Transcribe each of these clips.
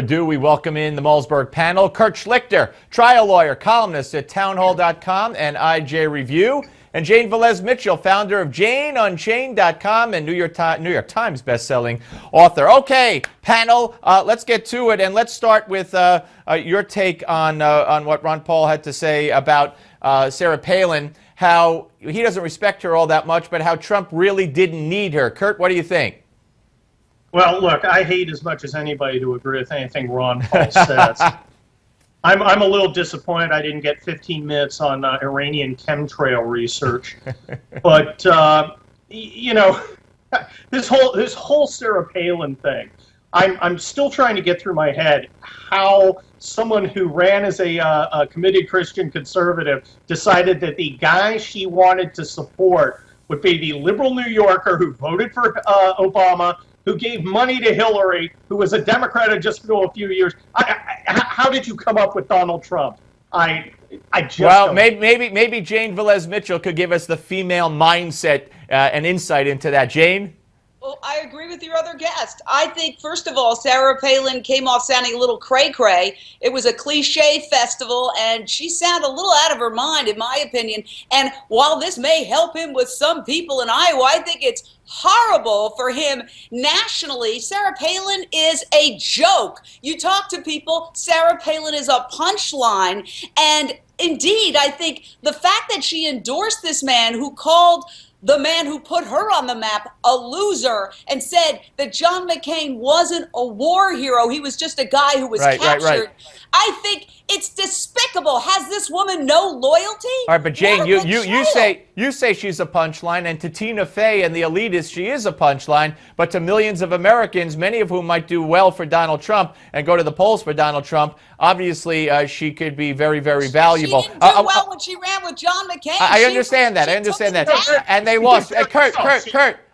ado, we welcome in the Malzberg panel. Kurt Schlichter, trial lawyer, columnist at townhall.com and IJ Review. And Jane Velez-Mitchell, founder of JaneUnchained.com and New York Times bestselling author. Okay, panel, let's get to it. And let's start with your take on what Ron Paul had to say about Sarah Palin, how he doesn't respect her all that much, but how Trump really didn't need her. Kurt, what do you think? Well, look, I hate as much as anybody to agree with anything Ron Paul says. I'm a little disappointed I didn't get 15 minutes on Iranian chemtrail research, but you know, this whole Sarah Palin thing, I'm still trying to get through my head how someone who ran as a committed Christian conservative decided that the guy she wanted to support would be the liberal New Yorker who voted for Obama, who gave money to Hillary, who was a Democrat just for a few years. How did you come up with Donald Trump? I just don't. Maybe Jane Velez-Mitchell could give us the female mindset and insight into that. Jane? Well, I agree with your other guest. I think, first of all, Sarah Palin came off sounding a little cray-cray. It was a cliche festival, and she sounded a little out of her mind, in my opinion. And while this may help him with some people in Iowa, I think it's horrible for him nationally. Sarah Palin is a joke. You talk to people, Sarah Palin is a punchline. And indeed, I think the fact that she endorsed this man who called the man who put her on the map a loser and said that John McCain wasn't a war hero, he was just a guy who was captured. Right. I think it's despicable. Has this woman no loyalty? All right, but Jane, you say she's a punchline, and to Tina Fey and the elitists, she is a punchline. But to millions of Americans, many of whom might do well for Donald Trump and go to the polls for Donald Trump, obviously she could be very, very valuable. She didn't do well when she ran with John McCain. I understand that. I understand that. And they lost. Kurt,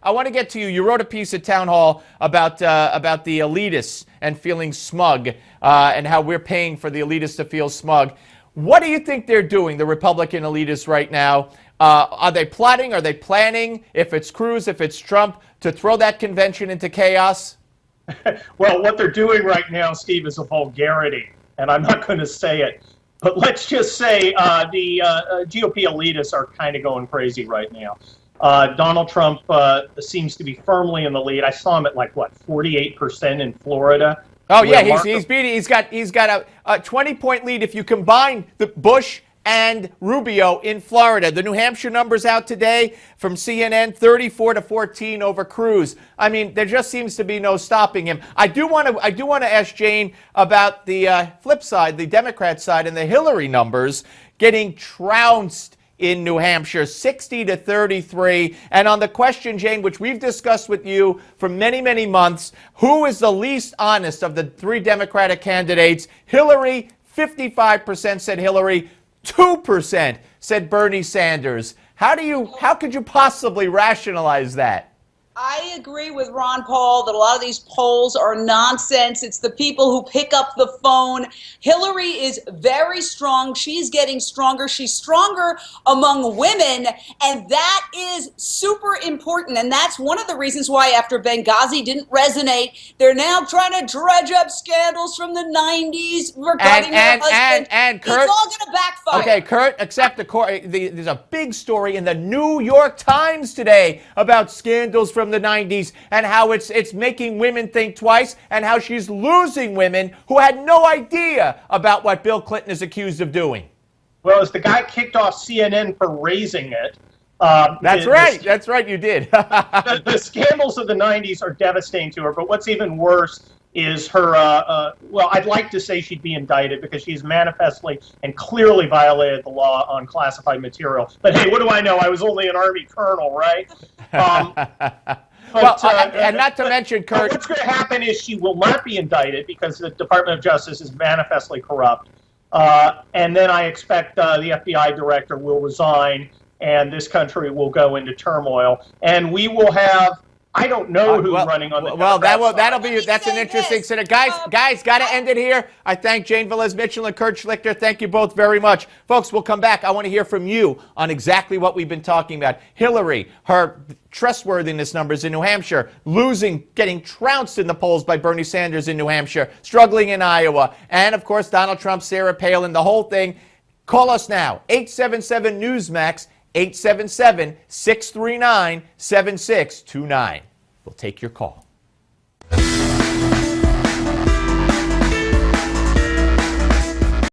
I want to get to you. You wrote a piece at Town Hall about the elitists and feeling smug, and how we're paying for the elitists to feel smug. What do you think they're doing, the Republican elitists right now? Are they plotting? Are they planning, if it's Cruz, if it's Trump, to throw that convention into chaos? Well, what they're doing right now, Steve, is a vulgarity, and I'm not going to say it. But let's just say the GOP elitists are kind of going crazy right now. Donald Trump seems to be firmly in the lead. I saw him at like, what, 48% in Florida? Oh, yeah, he's beating. He's got a 20-point lead if you combine the Bush and Rubio in Florida. The New Hampshire numbers out today from CNN, 34-14 over Cruz. I mean, there just seems to be no stopping him. I do want to ask Jane about the flip side, the Democrat side, and the Hillary numbers getting trounced in New Hampshire, 60-33. And on the question, Jane, which we've discussed with you for many, many months, who is the least honest of the three Democratic candidates? Hillary, 55% said Hillary, 2% said Bernie Sanders. How could you possibly rationalize that? I agree with Ron Paul that a lot of these polls are nonsense. It's the people who pick up the phone. Hillary is very strong. She's getting stronger. She's stronger among women, and that is super important. And that's one of the reasons why after Benghazi didn't resonate, they're now trying to dredge up scandals from the 90s regarding her husband. And Kurt, it's all going to backfire. Okay, Kurt, accept there's a big story in the New York Times today about scandals from the 90s and how it's making women think twice, and how she's losing women who had no idea about what Bill Clinton is accused of doing. Well, as the guy kicked off CNN for raising it. That's right, you did. the scandals of the 90s are devastating to her, but what's even worse is her, well, I'd like to say she'd be indicted because she's manifestly and clearly violated the law on classified material. But hey, what do I know? I was only an Army colonel, right? And not to mention, Kurt, what's going to happen is she will not be indicted because the Department of Justice is manifestly corrupt. And then I expect the FBI director will resign, and this country will go into turmoil. And we will have I don't know who's running on the Democrat side. That's an interesting center. Guys, got to end it here. I thank Jane Velez-Mitchell and Kurt Schlichter. Thank you both very much. Folks, we'll come back. I want to hear from you on exactly what we've been talking about. Hillary, her trustworthiness numbers in New Hampshire, losing, getting trounced in the polls by Bernie Sanders in New Hampshire, struggling in Iowa, and of course Donald Trump, Sarah Palin, the whole thing. Call us now, 877-NEWSMAX, 877-639-7629. We'll take your call.